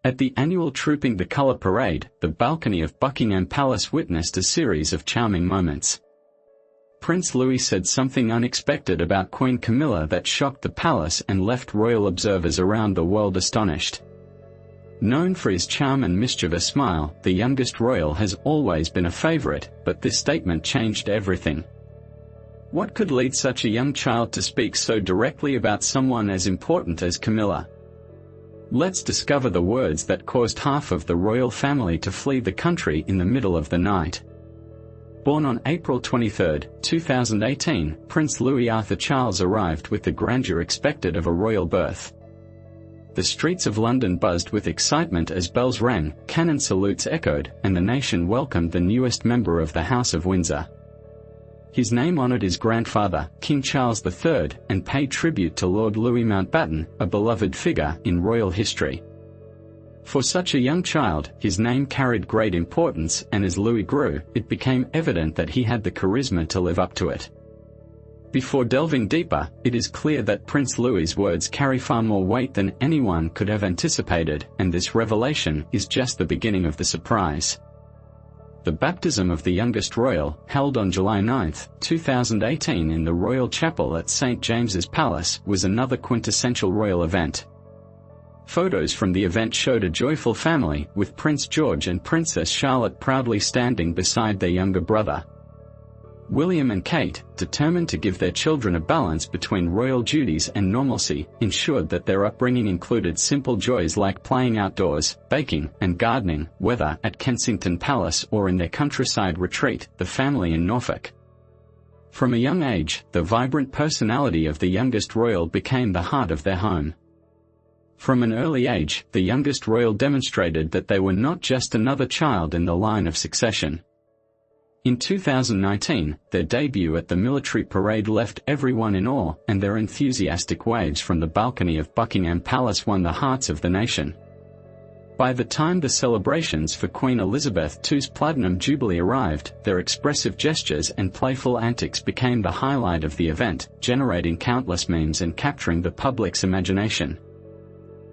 At the annual Trooping the Colour parade, the balcony of Buckingham Palace witnessed a series of charming moments. Prince Louis said something unexpected about Queen Camilla that shocked the palace and left royal observers around the world astonished. Known for his charm and mischievous smile, the youngest royal has always been a favorite, but this statement changed everything. What could lead such a young child to speak so directly about someone as important as Camilla? Let's discover the words that caused half of the royal family to flee the country in the middle of the night. Born on April 23, 2018, Prince Louis Arthur Charles arrived with the grandeur expected of a royal birth. The streets of London buzzed with excitement as bells rang, cannon salutes echoed, and the nation welcomed the newest member of the House of Windsor. His name honored his grandfather, King Charles III, and paid tribute to Lord Louis Mountbatten, a beloved figure in royal history. For such a young child, his name carried great importance, and as Louis grew, it became evident that he had the charisma to live up to it. Before delving deeper, it is clear that Prince Louis's words carry far more weight than anyone could have anticipated, and this revelation is just the beginning of the surprise. The baptism of the youngest royal, held on July 9, 2018 in the Royal Chapel at St. James's Palace, was another quintessential royal event. Photos from the event showed a joyful family, with Prince George and Princess Charlotte proudly standing beside their younger brother. William and Kate, determined to give their children a balance between royal duties and normalcy, ensured that their upbringing included simple joys like playing outdoors, baking, and gardening, whether at Kensington Palace or in their countryside retreat, the family in Norfolk. From a young age, the vibrant personality of the youngest royal became the heart of their home. From an early age, the youngest royal demonstrated that they were not just another child in the line of succession. In 2019, their debut at the military parade left everyone in awe, and their enthusiastic waves from the balcony of Buckingham Palace won the hearts of the nation. By the time the celebrations for Queen Elizabeth II's Platinum Jubilee arrived, their expressive gestures and playful antics became the highlight of the event, generating countless memes and capturing the public's imagination.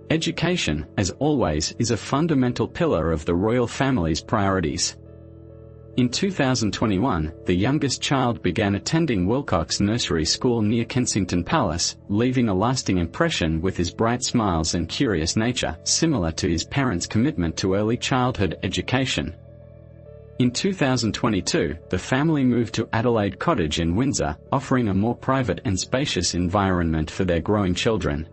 Education, as always, is a fundamental pillar of the royal family's priorities. In 2021, the youngest child began attending Wilcox Nursery School near Kensington Palace, leaving a lasting impression with his bright smiles and curious nature, similar to his parents' commitment to early childhood education. In 2022, the family moved to Adelaide Cottage in Windsor, offering a more private and spacious environment for their growing children.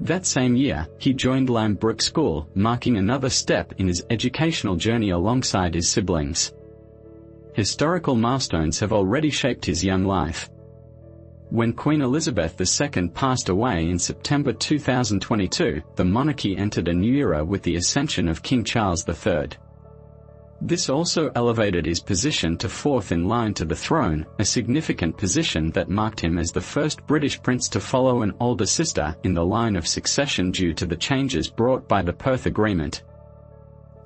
That same year, he joined Lambrook School, marking another step in his educational journey alongside his siblings. Historical milestones have already shaped his young life. When Queen Elizabeth II passed away in September 2022, the monarchy entered a new era with the ascension of King Charles III. This also elevated his position to fourth in line to the throne, a significant position that marked him as the first British prince to follow an older sister in the line of succession due to the changes brought by the Perth Agreement.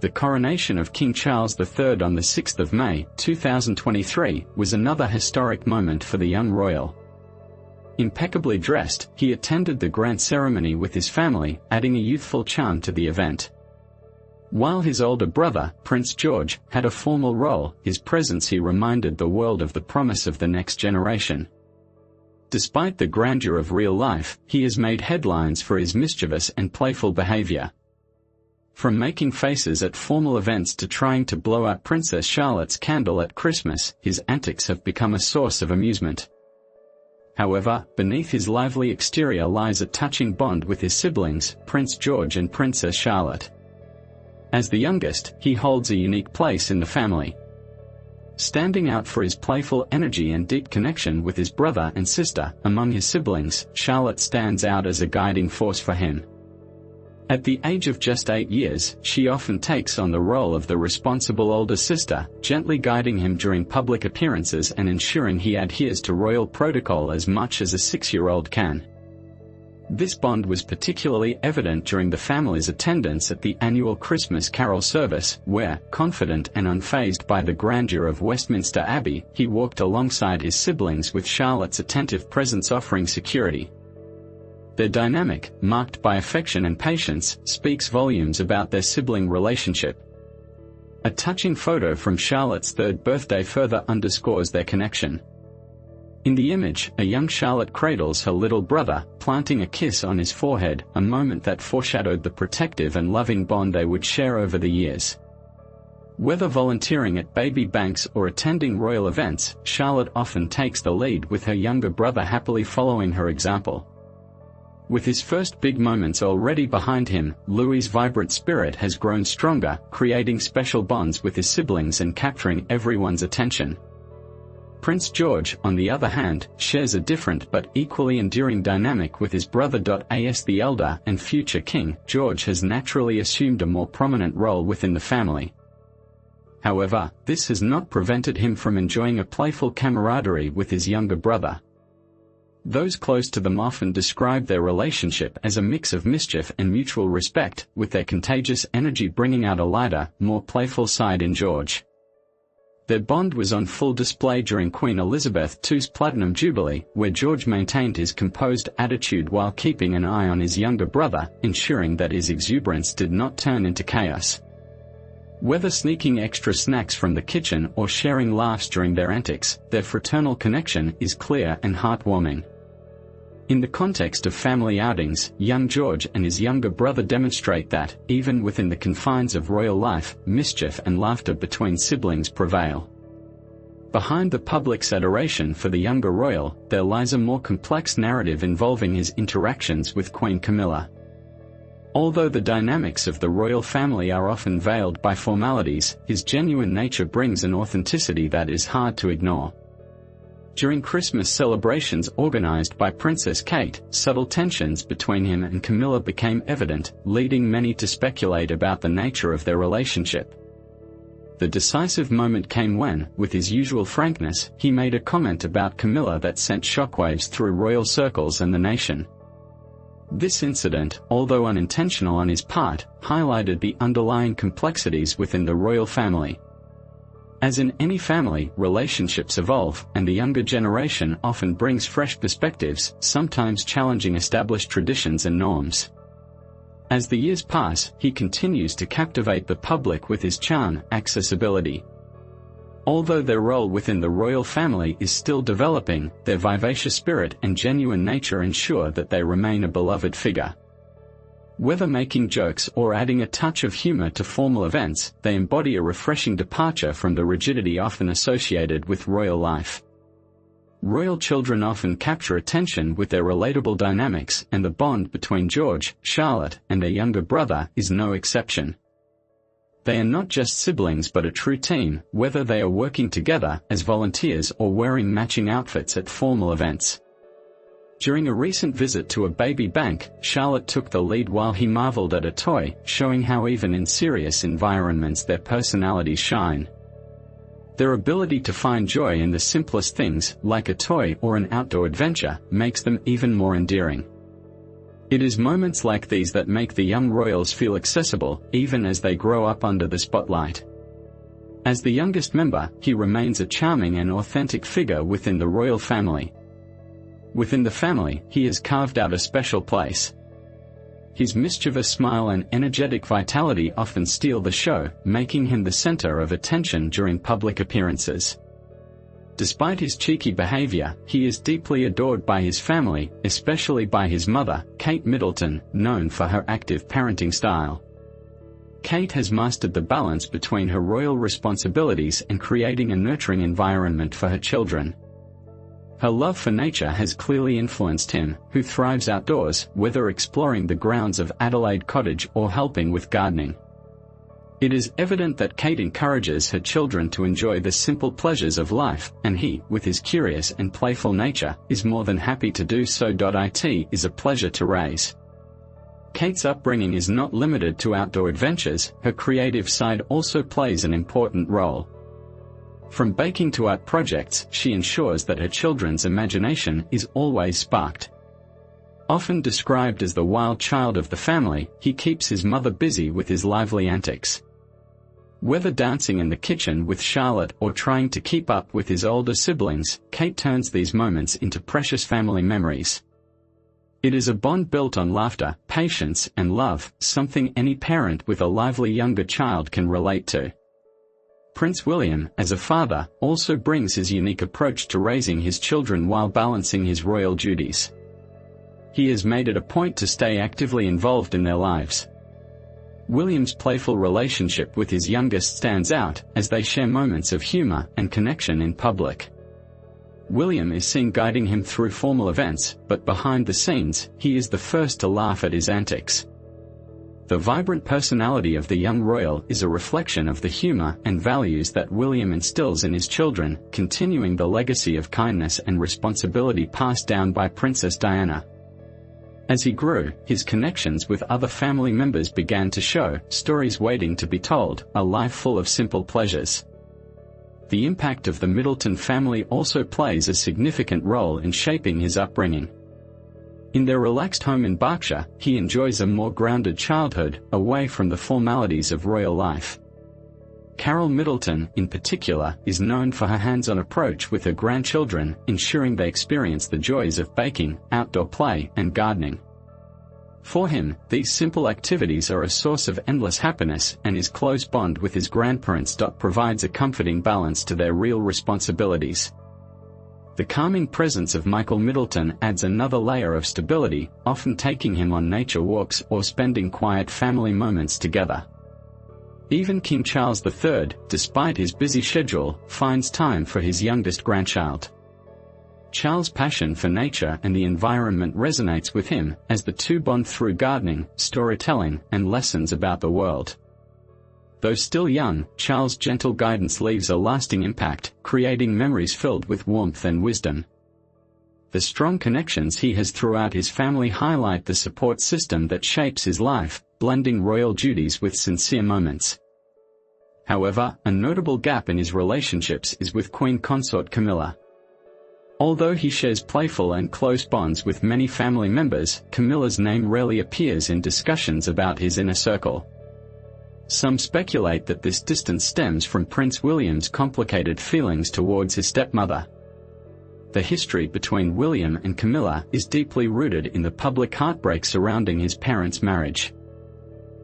The coronation of King Charles III on the 6th of May, 2023, was another historic moment for the young royal. Impeccably dressed, he attended the grand ceremony with his family, adding a youthful charm to the event. While his older brother, Prince George, had a formal role, his presence here reminded the world of the promise of the next generation. Despite the grandeur of real life, he has made headlines for his mischievous and playful behavior. From making faces at formal events to trying to blow out Princess Charlotte's candle at Christmas, his antics have become a source of amusement. However, beneath his lively exterior lies a touching bond with his siblings, Prince George and Princess Charlotte. As the youngest, he holds a unique place in the family. Standing out for his playful energy and deep connection with his brother and sister, among his siblings, Charlotte stands out as a guiding force for him. At the age of just 8 years, she often takes on the role of the responsible older sister, gently guiding him during public appearances and ensuring he adheres to royal protocol as much as a 6-year-old can. This bond was particularly evident during the family's attendance at the annual Christmas Carol service, where, confident and unfazed by the grandeur of Westminster Abbey, he walked alongside his siblings with Charlotte's attentive presence offering security. Their dynamic, marked by affection and patience, speaks volumes about their sibling relationship. A touching photo from Charlotte's third birthday further underscores their connection. In the image, a young Charlotte cradles her little brother, planting a kiss on his forehead, a moment that foreshadowed the protective and loving bond they would share over the years. Whether volunteering at baby banks or attending royal events, Charlotte often takes the lead, with her younger brother happily following her example. With his first big moments already behind him, Louis's vibrant spirit has grown stronger, creating special bonds with his siblings and capturing everyone's attention. Prince George, on the other hand, shares a different but equally enduring dynamic with his brother. As the elder and future king, George has naturally assumed a more prominent role within the family. However, this has not prevented him from enjoying a playful camaraderie with his younger brother. Those close to them often describe their relationship as a mix of mischief and mutual respect, with their contagious energy bringing out a lighter, more playful side in George. Their bond was on full display during Queen Elizabeth II's Platinum Jubilee, where George maintained his composed attitude while keeping an eye on his younger brother, ensuring that his exuberance did not turn into chaos. Whether sneaking extra snacks from the kitchen or sharing laughs during their antics, their fraternal connection is clear and heartwarming. In the context of family outings, young George and his younger brother demonstrate that, even within the confines of royal life, mischief and laughter between siblings prevail. Behind the public's adoration for the younger royal, there lies a more complex narrative involving his interactions with Queen Camilla. Although the dynamics of the royal family are often veiled by formalities, his genuine nature brings an authenticity that is hard to ignore. During Christmas celebrations organized by Princess Kate, subtle tensions between him and Camilla became evident, leading many to speculate about the nature of their relationship. The decisive moment came when, with his usual frankness, he made a comment about Camilla that sent shockwaves through royal circles and the nation. This incident, although unintentional on his part, highlighted the underlying complexities within the royal family. As in any family, relationships evolve, and the younger generation often brings fresh perspectives, sometimes challenging established traditions and norms. As the years pass, he continues to captivate the public with his charm, accessibility. Although their role within the royal family is still developing, their vivacious spirit and genuine nature ensure that they remain a beloved figure. Whether making jokes or adding a touch of humor to formal events, they embody a refreshing departure from the rigidity often associated with royal life. Royal children often capture attention with their relatable dynamics, and the bond between George, Charlotte, and their younger brother is no exception. They are not just siblings but a true team, whether they are working together as volunteers or wearing matching outfits at formal events. During a recent visit to a baby bank, Charlotte took the lead while he marveled at a toy, showing how even in serious environments their personalities shine. Their ability to find joy in the simplest things, like a toy or an outdoor adventure, makes them even more endearing. It is moments like these that make the young royals feel accessible, even as they grow up under the spotlight. As the youngest member, he remains a charming and authentic figure within the royal family. Within the family, he has carved out a special place. His mischievous smile and energetic vitality often steal the show, making him the center of attention during public appearances. Despite his cheeky behavior, he is deeply adored by his family, especially by his mother, Kate Middleton, known for her active parenting style. Kate has mastered the balance between her royal responsibilities and creating a nurturing environment for her children. Her love for nature has clearly influenced him, who thrives outdoors, whether exploring the grounds of Adelaide Cottage or helping with gardening. It is evident that Kate encourages her children to enjoy the simple pleasures of life, and he, with his curious and playful nature, is more than happy to do so. It is a pleasure to raise. Kate's upbringing is not limited to outdoor adventures, her creative side also plays an important role. From baking to art projects, she ensures that her children's imagination is always sparked. Often described as the wild child of the family, he keeps his mother busy with his lively antics. Whether dancing in the kitchen with Charlotte or trying to keep up with his older siblings, Kate turns these moments into precious family memories. It is a bond built on laughter, patience, and love, something any parent with a lively younger child can relate to. Prince William, as a father, also brings his unique approach to raising his children while balancing his royal duties. He has made it a point to stay actively involved in their lives. William's playful relationship with his youngest stands out, as they share moments of humor and connection in public. William is seen guiding him through formal events, but behind the scenes, he is the first to laugh at his antics. The vibrant personality of the young royal is a reflection of the humor and values that William instills in his children, continuing the legacy of kindness and responsibility passed down by Princess Diana. As he grew, his connections with other family members began to show, stories waiting to be told, a life full of simple pleasures. The impact of the Middleton family also plays a significant role in shaping his upbringing. In their relaxed home in Berkshire, he enjoys a more grounded childhood, away from the formalities of royal life. Carol Middleton, in particular, is known for her hands-on approach with her grandchildren, ensuring they experience the joys of baking, outdoor play, and gardening. For him, these simple activities are a source of endless happiness, and his close bond with his grandparents provides a comforting balance to their real responsibilities. The calming presence of Michael Middleton adds another layer of stability, often taking him on nature walks or spending quiet family moments together. Even King Charles III, despite his busy schedule, finds time for his youngest grandchild. Charles' passion for nature and the environment resonates with him, as the two bond through gardening, storytelling, and lessons about the world. Though still young, Charles' gentle guidance leaves a lasting impact, creating memories filled with warmth and wisdom. The strong connections he has throughout his family highlight the support system that shapes his life, blending royal duties with sincere moments. However, a notable gap in his relationships is with Queen Consort Camilla. Although he shares playful and close bonds with many family members, Camilla's name rarely appears in discussions about his inner circle. Some speculate that this distance stems from Prince William's complicated feelings towards his stepmother. The history between William and Camilla is deeply rooted in the public heartbreak surrounding his parents' marriage.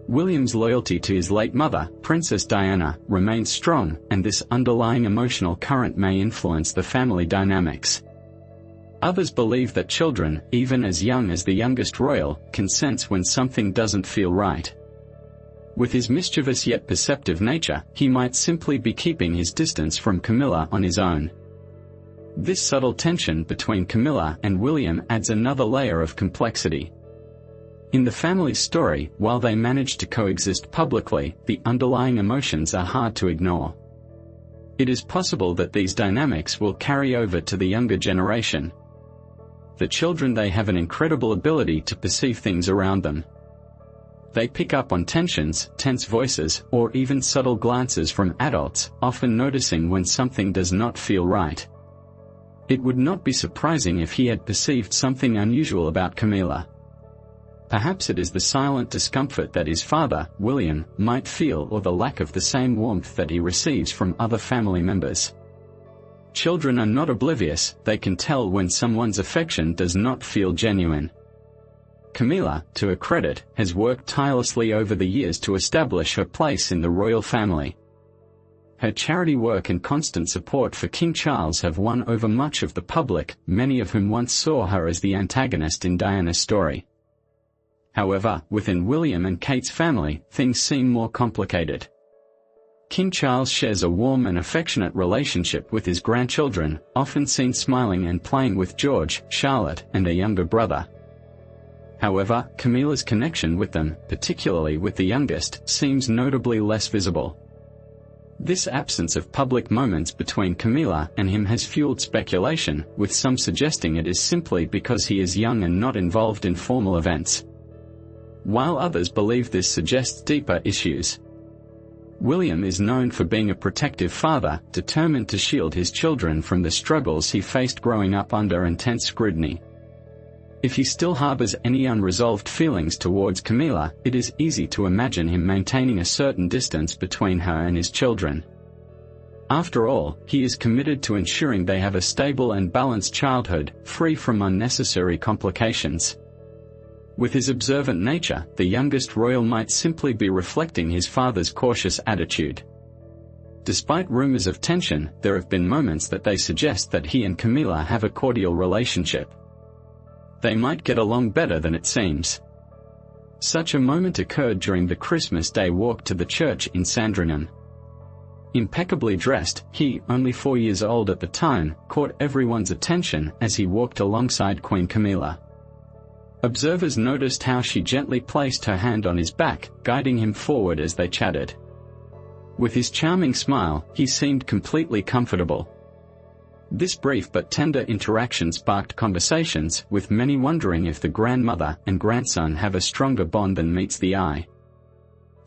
William's loyalty to his late mother, Princess Diana, remains strong, and this underlying emotional current may influence the family dynamics. Others believe that children, even as young as the youngest royal, can sense when something doesn't feel right. With his mischievous yet perceptive nature, he might simply be keeping his distance from Camilla on his own. This subtle tension between Camilla and William adds another layer of complexity. In the family's story, while they manage to coexist publicly, the underlying emotions are hard to ignore. It is possible that these dynamics will carry over to the younger generation. The children, they have an incredible ability to perceive things around them. They pick up on tensions, tense voices, or even subtle glances from adults, often noticing when something does not feel right. It would not be surprising if he had perceived something unusual about Camilla. Perhaps it is the silent discomfort that his father, William, might feel, or the lack of the same warmth that he receives from other family members. Children are not oblivious, they can tell when someone's affection does not feel genuine. Camilla, to her credit, has worked tirelessly over the years to establish her place in the royal family. Her charity work and constant support for King Charles have won over much of the public, many of whom once saw her as the antagonist in Diana's story. However, within William and Kate's family, things seem more complicated. King Charles shares a warm and affectionate relationship with his grandchildren, often seen smiling and playing with George, Charlotte, and their younger brother. However, Camilla's connection with them, particularly with the youngest, seems notably less visible. This absence of public moments between Camilla and him has fueled speculation, with some suggesting it is simply because he is young and not involved in formal events, while others believe this suggests deeper issues. William is known for being a protective father, determined to shield his children from the struggles he faced growing up under intense scrutiny. If he still harbors any unresolved feelings towards Camilla, it is easy to imagine him maintaining a certain distance between her and his children. After all, he is committed to ensuring they have a stable and balanced childhood, free from unnecessary complications. With his observant nature, the youngest royal might simply be reflecting his father's cautious attitude. Despite rumors of tension, there have been moments that they suggest that he and Camilla have a cordial relationship. They might get along better than it seems. Such a moment occurred during the Christmas Day walk to the church in Sandringham. Impeccably dressed, he, only 4 years old at the time, caught everyone's attention as he walked alongside Queen Camilla. Observers noticed how she gently placed her hand on his back, guiding him forward as they chatted. With his charming smile, he seemed completely comfortable. This brief but tender interaction sparked conversations, with many wondering if the grandmother and grandson have a stronger bond than meets the eye.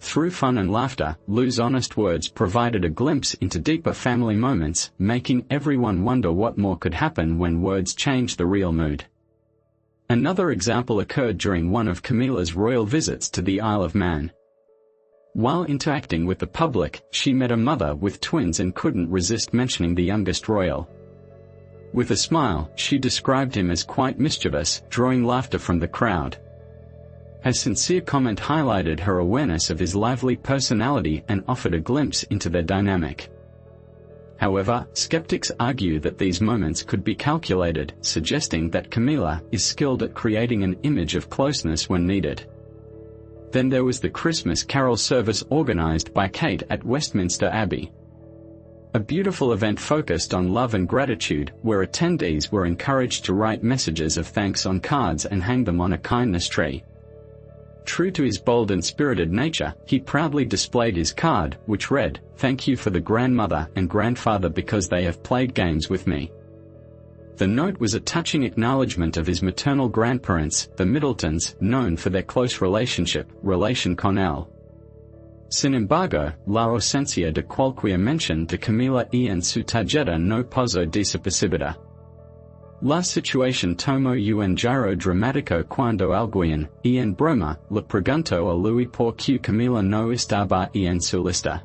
Through fun and laughter, Lou's honest words provided a glimpse into deeper family moments, making everyone wonder what more could happen when words change the real mood. Another example occurred during one of Camilla's royal visits to the Isle of Man. While interacting with the public, she met a mother with twins and couldn't resist mentioning the youngest royal. With a smile, she described him as quite mischievous, drawing laughter from the crowd. Her sincere comment highlighted her awareness of his lively personality and offered a glimpse into their dynamic. However, skeptics argue that these moments could be calculated, suggesting that Camilla is skilled at creating an image of closeness when needed. Then there was the Christmas carol service organized by Kate at Westminster Abbey. A beautiful event focused on love and gratitude, where attendees were encouraged to write messages of thanks on cards and hang them on a kindness tree. True to his bold and spirited nature, he proudly displayed his card, which read, "Thank you for the grandmother and grandfather because they have played games with me." The note was a touching acknowledgement of his maternal grandparents, the Middletons, known for their close relation con él. Sin embargo, la ausencia de cualquier mención de Camilla en su tarjeta no posó desapercibida. La situación tomó un giro dramático cuando alguien, en broma, le preguntó a Louis por qué Camilla no estaba en su lista.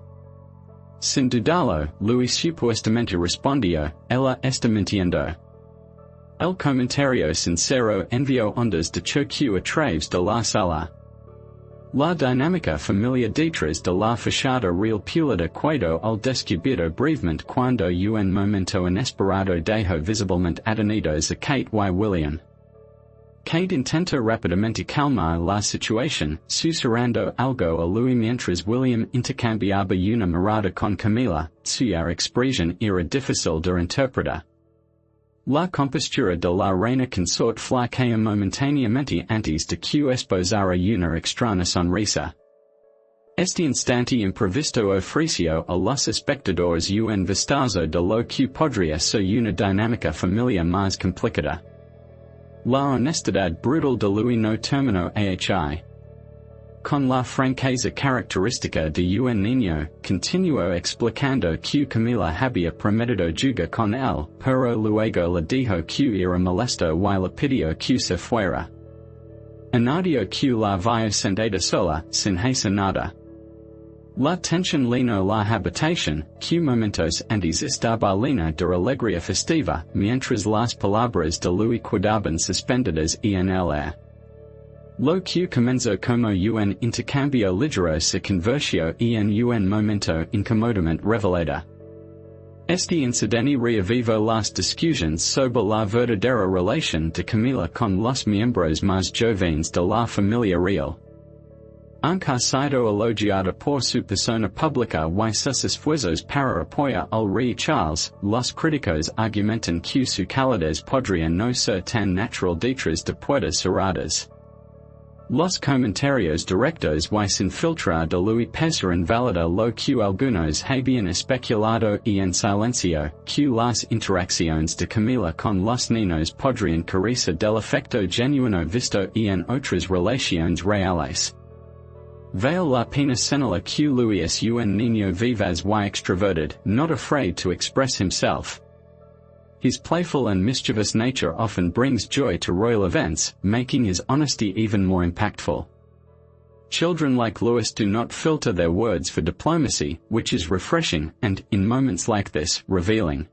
Sin dudarlo, Louis supuestamente respondió, ella está mintiendo. El comentario sincero envió ondas de choque a través de la sala. La dinámica familiar detrás de la fachada real pulida quedó al descubierto brevemente cuando un momento inesperado dejó visiblemente adunidos a Kate y William. Kate intentó rápidamente calmar la situación, susurrando algo a Louis mientras William intercambiaba una mirada con Camilla, cuya expresión era difícil de interpretar. La compostura de la reina consort flaquea momentáneamente antes de que esposara una extraña sonrisa. Este instante imprevisto ofreció a los espectadores un vistazo de lo que podría ser una dinámica familiar más complicada. La honestidad brutal de Louis no terminó ahí. Con la franqueza característica de un niño, continuó explicando que Camilla había prometido jugar con él, pero luego le dijo que era molesto y le pidió que se fuera. Añadió que la había sentada sola, sin hacer nada. La tensión llenó la habitación, que momentos antes estaba llena de alegría festiva, mientras las palabras de Louis quedaban suspendidas en el aire. Lo que comenzó como un intercambio ligero se convirtió en un momento incómodamente revelador. Este incidente reavivó las discusiones sobre la verdadera relación de Camilla con los miembros más jóvenes de la familia real. Aunque ha sido elogiada por su persona pública y sus esfuerzos para apoyar al rey Charles, los críticos argumentan que su calidez podría no ser tan natural detrás de puertas cerradas. Los comentarios directos y sin filtrar de Louis Pezar invalida lo que algunos habían especulado en silencio, que las interacciones de Camilla con los niños podrían carecer del efecto genuino visto en otras relaciones reales. Vale la pena señalar que Louis es un niño vivaz y extroverted, not afraid to express himself. His playful and mischievous nature often brings joy to royal events, making his honesty even more impactful. Children like Louis do not filter their words for diplomacy, which is refreshing and, in moments like this, revealing.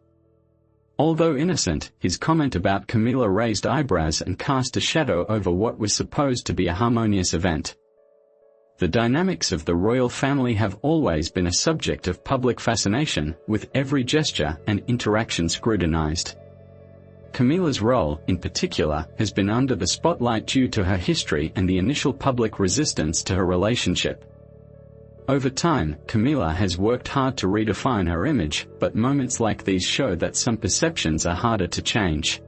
Although innocent, his comment about Camilla raised eyebrows and cast a shadow over what was supposed to be a harmonious event. The dynamics of the royal family have always been a subject of public fascination, with every gesture and interaction scrutinized. Camilla's role, in particular, has been under the spotlight due to her history and the initial public resistance to her relationship. Over time, Camilla has worked hard to redefine her image, but moments like these show that some perceptions are harder to change.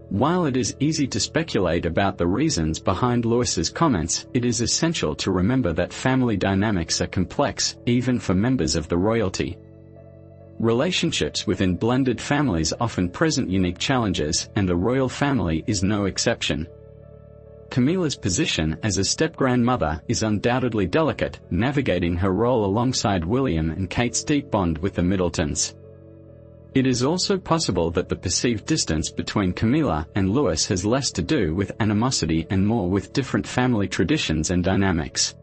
While it is easy to speculate about the reasons behind Louis's comments, it is essential to remember that family dynamics are complex, even for members of the royalty. Relationships within blended families often present unique challenges, and the royal family is no exception. Camilla's position as a step-grandmother is undoubtedly delicate, navigating her role alongside William and Kate's deep bond with the Middletons. It is also possible that the perceived distance between Camilla and Louis has less to do with animosity and more with different family traditions and dynamics.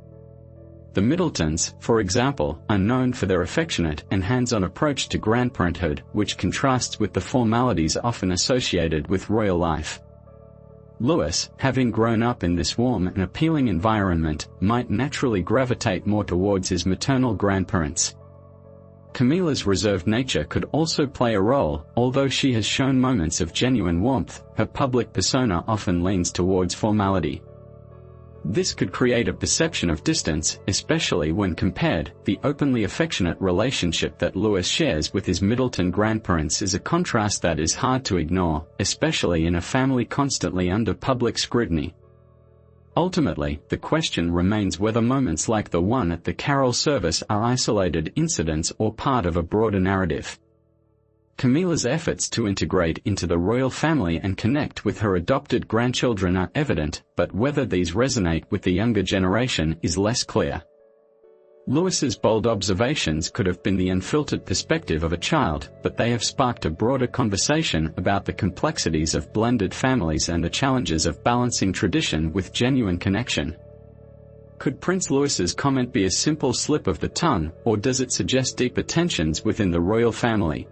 The Middletons, for example, are known for their affectionate and hands-on approach to grandparenthood, which contrasts with the formalities often associated with royal life. Louis, having grown up in this warm and appealing environment, might naturally gravitate more towards his maternal grandparents. Camilla's reserved nature could also play a role. Although she has shown moments of genuine warmth, her public persona often leans towards formality. This could create a perception of distance, especially when compared. The openly affectionate relationship that Louis shares with his Middleton grandparents is a contrast that is hard to ignore, especially in a family constantly under public scrutiny. Ultimately, the question remains whether moments like the one at the carol service are isolated incidents or part of a broader narrative. Camilla's efforts to integrate into the royal family and connect with her adopted grandchildren are evident, but whether these resonate with the younger generation is less clear. Louis's bold observations could have been the unfiltered perspective of a child, but they have sparked a broader conversation about the complexities of blended families and the challenges of balancing tradition with genuine connection. Could Prince Louis's comment be a simple slip of the tongue, or does it suggest deeper tensions within the royal family?